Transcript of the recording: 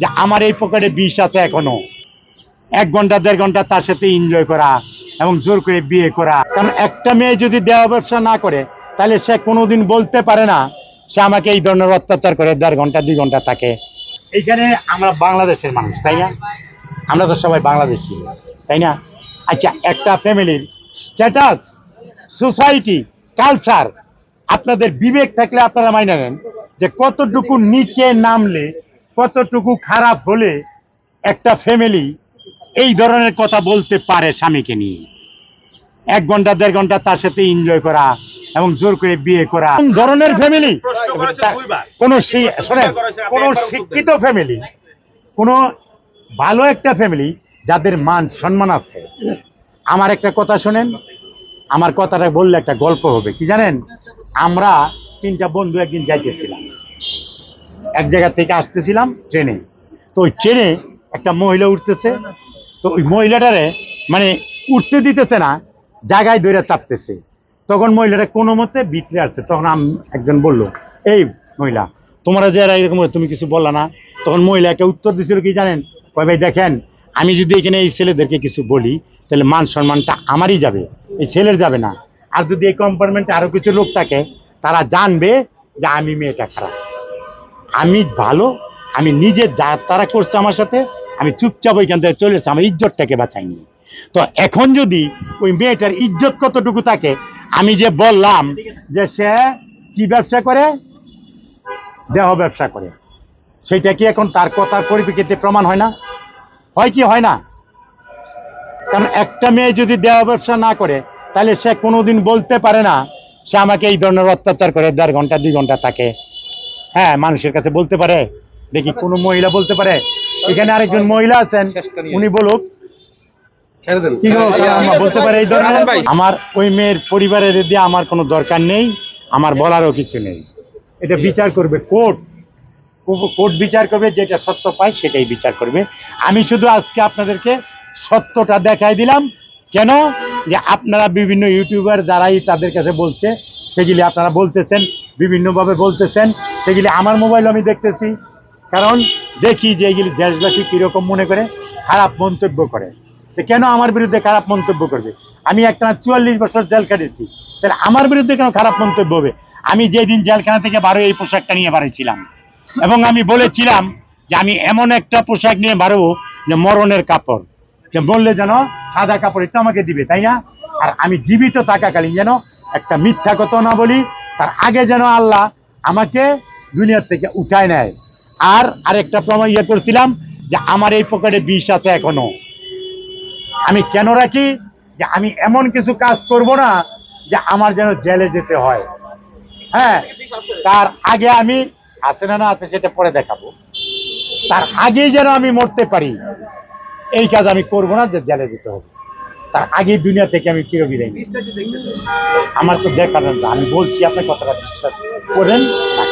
যে আমার এই পকেটে বিষ আছে এখনো। 1 ঘন্টা 1.5 ঘন্টা তার সাথে এনজয় করা এবং জোর করে বিয়ে করা। কারণ একটা মেয়ে যদি দেহ ব্যবসা না করে তাহলে সে কোনোদিন বলতে পারে না সে আমাকে এই ধরনের অত্যাচার করে 1.5 ঘন্টা 2 ঘন্টা থাকে। এইখানে আমরা বাংলাদেশের মানুষ, তাই না? আমরা তো সবাই বাংলাদেশি, তাই না? আচ্ছা, একটা ফ্যামিলির স্ট্যাটাস, সোসাইটি, কালচার, আপনাদের বিবেক থাকলে আপনারা মাইনে নেন যে কতটুকু নিচে নামলে, কতটুকু খারাপ হলে একটা ফ্যামিলি এই ধরনের কথা বলতে পারে স্বামীকে নিয়ে। 1 ঘন্টা 1.5 ঘন্টা তার সাথে এনজয় করা এবং জোর করে বিয়ে করা। কোন ধরনের ফ্যামিলি? কোন শিক্ষিত ফ্যামিলি, কোন ভালো একটা ফ্যামিলি যাদের মান সম্মান আছে। আমার একটা কথা শোনেন, আমার কথাটা বললে একটা গল্প হবে। কি জানেন, আমরা 3টা বন্ধু একদিন যাইতেছিলাম, এক জায়গা থেকে আসতেছিলাম ট্রেনে। তো ওই ট্রেনে একটা মহিলা উঠতেছে, তো ওই মহিলাটারে মানে উঠতে দিতেছে না, জায়গায় ধরে চাপতেছে। তখন মহিলাটা কোনো মতে ভিতরে আসছে। তখন একজন বলল, এই মহিলা, তোমরা যে এরকম তুমি কিছু বললা না? তখন মহিলা একটা উত্তর দিছিল, কি জানেন? কয়, ভাই দেখেন, আমি যদি এখানে এই ছেলেদেরকে কিছু বলি তাহলে মান সম্মানটা আমারই যাবে, এই ছেলের যাবে না। আর যদি এই কম্পার্টমেন্টে আরো কিছু লোক থাকে তারা জানবে যে আমি মেয়েটা খারাপ, আমি ভালো, আমি নিজে যা তারা করছে আমার সাথে, আমি চুপচাপ ওইখান থেকে চলে এসেছি, আমার ইজ্জতটাকে বাঁচাইনি। তো এখন যদি ওই মেয়েটার ইজ্জত কতটুকু থাকে, আমি যে বললাম যে সে কি ব্যবসা করে, দেহ ব্যবসা করে, সেটা কি এখন তার কথার পরিপ্রেক্ষিতে প্রমাণ হয় না? হয় কি হয় না? কারণ একটা মেয়ে যদি দেহ ব্যবসা না করে তাহলে সে কোনোদিন বলতে পারে না সে আমাকে এই ধরনের অত্যাচার করে 1.5 ঘন্টা 2 ঘন্টা থাকে। হ্যাঁ, মানুষের কাছে বলতে পারে? দেখি কোনো মহিলা বলতে পারে? এখানে আরেকজন মহিলা আছেন, উনি বলুক। বলতে পারে এই ধরনের? আমার ওই মেয়ের পরিবারের দিয়ে আমার কোনো দরকার নেই, আমার বলারও কিছু নেই। এটা বিচার করবে কোর্ট। কোর্ট বিচার করবে, যেটা সত্য পায় সেটাই বিচার করবে। আমি শুধু আজকে আপনাদেরকে সত্যটা দেখাই দিলাম। কেন? যে আপনারা বিভিন্ন ইউটিউবার যারাই তাদের কাছে বলছে, সেগুলি আপনারা বলতেছেন, বিভিন্নভাবে বলতেছেন, সেগুলি আমার মোবাইল আমি দেখতেছি। কারণ দেখি যে এইগুলি দেশবাসী কীরকম মনে করে, খারাপ মন্তব্য করে। তো কেন আমার বিরুদ্ধে খারাপ মন্তব্য করবে? আমি একটা 44 বছর জেল কাটিয়েছি, তাহলে আমার বিরুদ্ধে কেন খারাপ মন্তব্য হবে? আমি যেদিন জেলখানা থেকে বারো এই পোশাকটা নিয়ে বাড়িয়েছিলাম, এবং আমি বলেছিলাম যে আমি এমন একটা পোশাক নিয়ে বাড়বো যে মরণের কাপড়, যে বললে যেন সাদা কাপড় এটা আমাকে দিবে, তাই না? আর আমি জীবিত থাকাকালীন যেন একটা মিথ্যা কথা না বলি, তার আগে যেন আল্লাহ আমাকে দুনিয়ার থেকে উঠায় নেয়। আর আরেকটা প্রমাণ করছিলাম যে আমার এই পকেটে বিষ আছে এখনো। আমি কেন রাখি? যে আমি এমন কিছু কাজ করব না যে আমার যেন জেলে যেতে হয়। হ্যাঁ, তার আগে আমি, আছে না আছে সেটা পরে দেখাবো, তার আগেই যেন আমি মরতে পারি, এই কাজ আমি করবো না যে জেলে যেতে হবে। তার আগে দুনিয়া থেকে আমি চিরবিদায় নিই। আমার তো দেখার না, আমি বলছি, আপনার কথাটা বিশ্বাস করেন না।